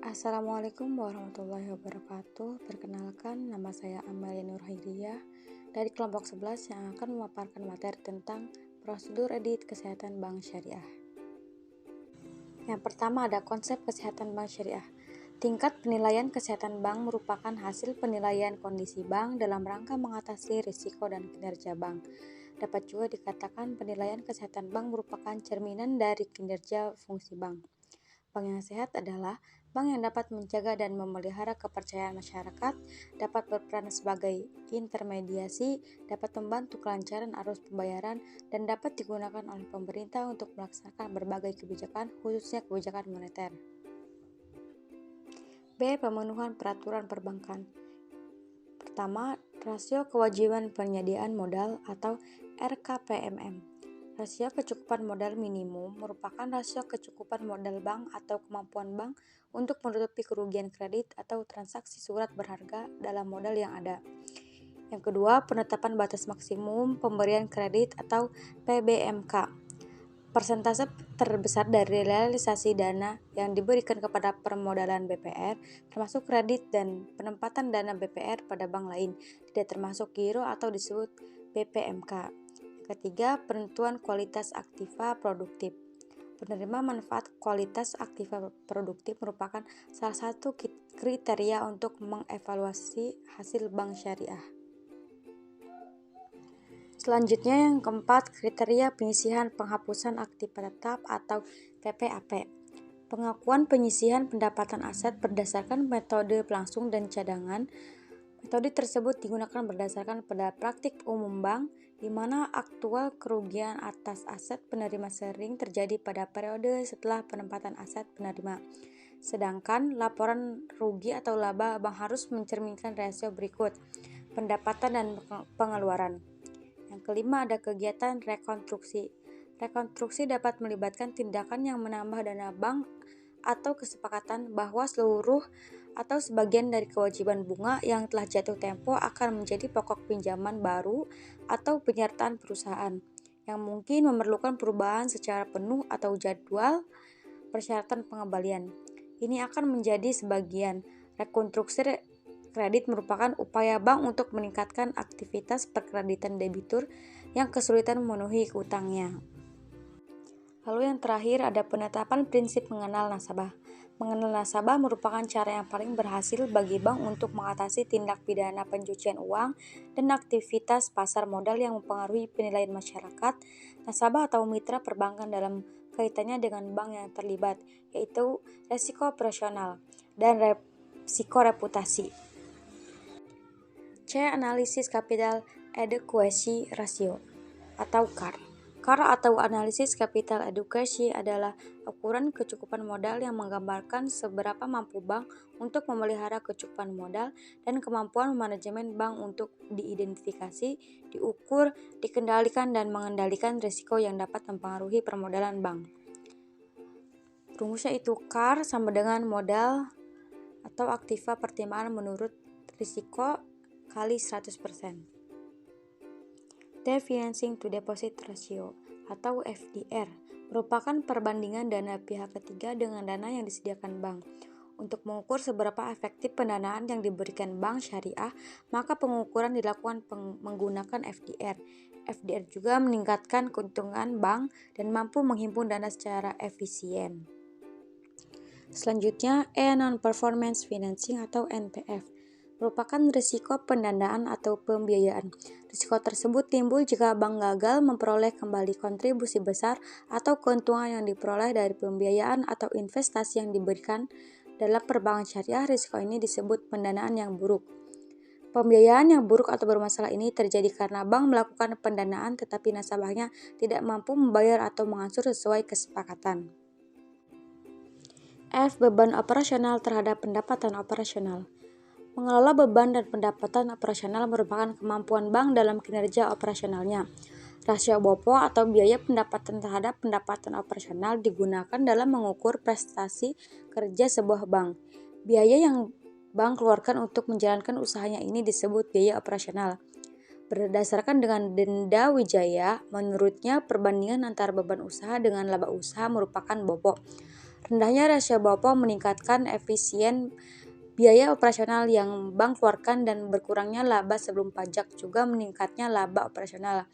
Assalamualaikum warahmatullahi wabarakatuh. Perkenalkan, nama saya Amalia Nurhaidiyah dari kelompok 11 yang akan memaparkan materi tentang prosedur audit kesehatan bank syariah. Yang pertama ada konsep kesehatan bank syariah. Tingkat penilaian kesehatan bank merupakan hasil penilaian kondisi bank dalam rangka mengatasi risiko dan kinerja bank. Dapat juga dikatakan penilaian kesehatan bank merupakan cerminan dari kinerja fungsi bank. Bank yang sehat adalah bank yang dapat menjaga dan memelihara kepercayaan masyarakat, dapat berperan sebagai intermediasi, dapat membantu kelancaran arus pembayaran, dan dapat digunakan oleh pemerintah untuk melaksanakan berbagai kebijakan, khususnya kebijakan moneter. B. Pemenuhan peraturan perbankan. Pertama, rasio kewajiban penyediaan modal atau RKPMM. Rasio kecukupan modal minimum merupakan rasio kecukupan modal bank atau kemampuan bank untuk menutupi kerugian kredit atau transaksi surat berharga dalam modal yang ada. Yang kedua, penetapan batas maksimum pemberian kredit atau PBMK. Persentase terbesar dari realisasi dana yang diberikan kepada permodalan BPR, termasuk kredit dan penempatan dana BPR pada bank lain, tidak termasuk giro atau disebut BPMK. Ketiga, penentuan kualitas aktiva produktif. Penerima manfaat kualitas aktiva produktif merupakan salah satu kriteria untuk mengevaluasi hasil bank syariah. Selanjutnya yang keempat, kriteria penyisihan penghapusan aktiva tetap atau PPAP. Pengakuan penyisihan pendapatan aset berdasarkan metode langsung dan cadangan. Metode tersebut digunakan berdasarkan pada praktik umum bank, di mana aktual kerugian atas aset penerima sering terjadi pada periode setelah penempatan aset penerima. Sedangkan laporan rugi atau laba bank harus mencerminkan rasio berikut: pendapatan dan pengeluaran. Yang kelima ada kegiatan rekonstruksi. Rekonstruksi dapat melibatkan tindakan yang menambah dana bank atau kesepakatan bahwa seluruh atau sebagian dari kewajiban bunga yang telah jatuh tempo akan menjadi pokok pinjaman baru atau penyertaan perusahaan yang mungkin memerlukan perubahan secara penuh atau jadwal persyaratan pengembalian. Ini akan menjadi sebagian. Rekonstruksi kredit merupakan upaya bank untuk meningkatkan aktivitas perkreditan debitur yang kesulitan memenuhi utangnya. Lalu yang terakhir ada penetapan prinsip mengenal nasabah. Mengenal nasabah merupakan cara yang paling berhasil bagi bank untuk mengatasi tindak pidana pencucian uang dan aktivitas pasar modal yang mempengaruhi penilaian masyarakat, nasabah atau mitra perbankan dalam kaitannya dengan bank yang terlibat, yaitu resiko operasional dan resiko reputasi. C. Analisis Capital Adequacy Ratio atau CAR. CAR atau Analisis Capital Adequacy adalah ukuran kecukupan modal yang menggambarkan seberapa mampu bank untuk memelihara kecukupan modal dan kemampuan manajemen bank untuk diidentifikasi, diukur, dikendalikan, dan mengendalikan risiko yang dapat mempengaruhi permodalan bank. Rumusnya itu CAR sama dengan modal atau aktiva pertimbangan menurut risiko kali 100%. The Financing to Deposit Ratio atau FDR merupakan perbandingan dana pihak ketiga dengan dana yang disediakan bank. Untuk mengukur seberapa efektif pendanaan yang diberikan bank syariah, maka pengukuran dilakukan menggunakan FDR. FDR juga meningkatkan keuntungan bank dan mampu menghimpun dana secara efisien. Selanjutnya, Non-Performance Financing atau NPF merupakan risiko pendanaan atau pembiayaan. Risiko tersebut timbul jika bank gagal memperoleh kembali kontribusi besar atau keuntungan yang diperoleh dari pembiayaan atau investasi yang diberikan. Dalam perbankan syariah, risiko ini disebut pendanaan yang buruk. Pembiayaan yang buruk atau bermasalah ini terjadi karena bank melakukan pendanaan tetapi nasabahnya tidak mampu membayar atau mengangsur sesuai kesepakatan. F. Beban operasional terhadap pendapatan operasional. Mengelola beban dan pendapatan operasional merupakan kemampuan bank dalam kinerja operasionalnya. Rasio BOPO atau biaya pendapatan terhadap pendapatan operasional digunakan dalam mengukur prestasi kerja sebuah bank. Biaya yang bank keluarkan untuk menjalankan usahanya ini disebut biaya operasional. Berdasarkan dengan Denda Wijaya, menurutnya perbandingan antara beban usaha dengan laba usaha merupakan BOPO. Rendahnya rasio BOPO meningkatkan efisien biaya operasional yang bank keluarkan dan berkurangnya laba sebelum pajak juga meningkatnya laba operasional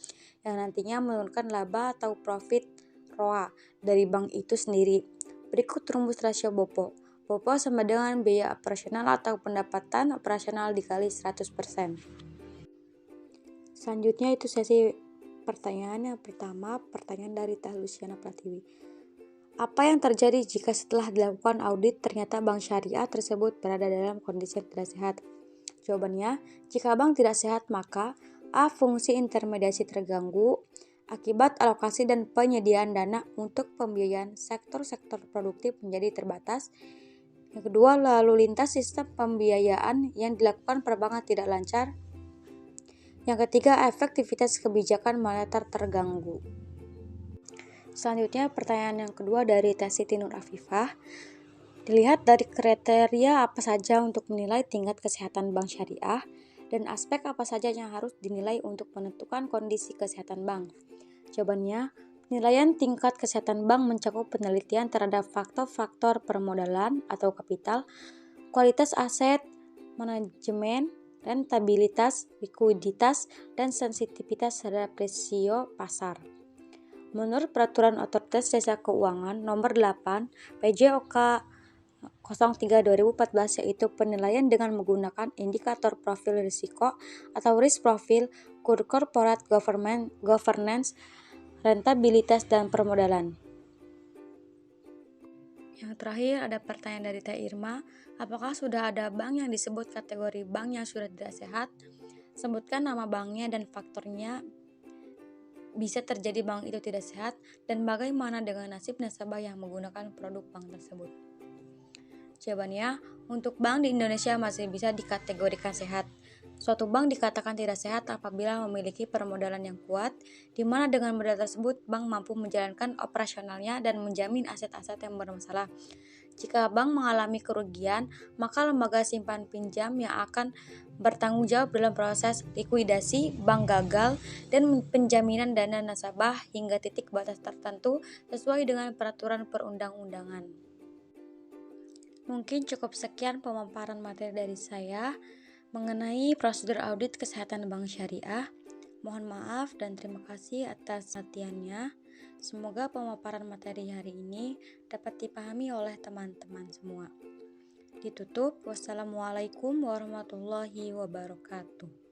yang nantinya menurunkan laba atau profit ROA dari bank itu sendiri. Berikut rumus rasio BOPO. BOPO sama dengan biaya operasional atau pendapatan operasional dikali 100%. Selanjutnya itu sesi pertanyaan yang pertama, pertanyaan dari Teh Luciana Pratiwi. Apa yang terjadi jika setelah dilakukan audit ternyata bank syariah tersebut berada dalam kondisi yang tidak sehat? Jawabannya, jika bank tidak sehat maka A. Fungsi intermediasi terganggu akibat alokasi dan penyediaan dana untuk pembiayaan sektor-sektor produktif menjadi terbatas. Yang kedua, lalu lintas sistem pembiayaan yang dilakukan perbankan tidak lancar. Yang ketiga, efektivitas kebijakan moneter terganggu. Selanjutnya, pertanyaan yang kedua dari Teh Siti Nur Afifah. Dilihat dari kriteria apa saja untuk menilai tingkat kesehatan bank syariah dan aspek apa saja yang harus dinilai untuk menentukan kondisi kesehatan bank. Jawabannya, penilaian tingkat kesehatan bank mencakup penelitian terhadap faktor-faktor permodalan atau kapital, kualitas aset, manajemen, rentabilitas, likuiditas, dan sensitivitas terhadap risiko pasar. Menurut Peraturan Otoritas Jasa Keuangan Nomor 8 PJOK 03/2014 yaitu penilaian dengan menggunakan indikator profil risiko atau risk profile, corporate governance, rentabilitas, dan permodalan. Yang terakhir ada pertanyaan dari Teh Irma, apakah sudah ada bank yang disebut kategori bank yang sudah tidak sehat? Sebutkan nama banknya dan faktornya bisa terjadi bank itu tidak sehat dan bagaimana dengan nasib nasabah yang menggunakan produk bank tersebut. Jawabannya, untuk bank di Indonesia masih bisa dikategorikan sehat. Suatu bank dikatakan tidak sehat apabila memiliki permodalan yang kuat, di mana dengan modal tersebut bank mampu menjalankan operasionalnya dan menjamin aset-aset yang bermasalah. Jika bank mengalami kerugian, maka lembaga simpan pinjam yang akan bertanggung jawab dalam proses likuidasi bank gagal dan penjaminan dana nasabah hingga titik batas tertentu sesuai dengan peraturan perundang-undangan. Mungkin cukup sekian pemaparan materi dari saya mengenai prosedur audit kesehatan bank syariah. Mohon maaf dan terima kasih atas perhatiannya. Semoga pemaparan materi hari ini dapat dipahami oleh teman-teman semua. Ditutup, wassalamualaikum warahmatullahi wabarakatuh.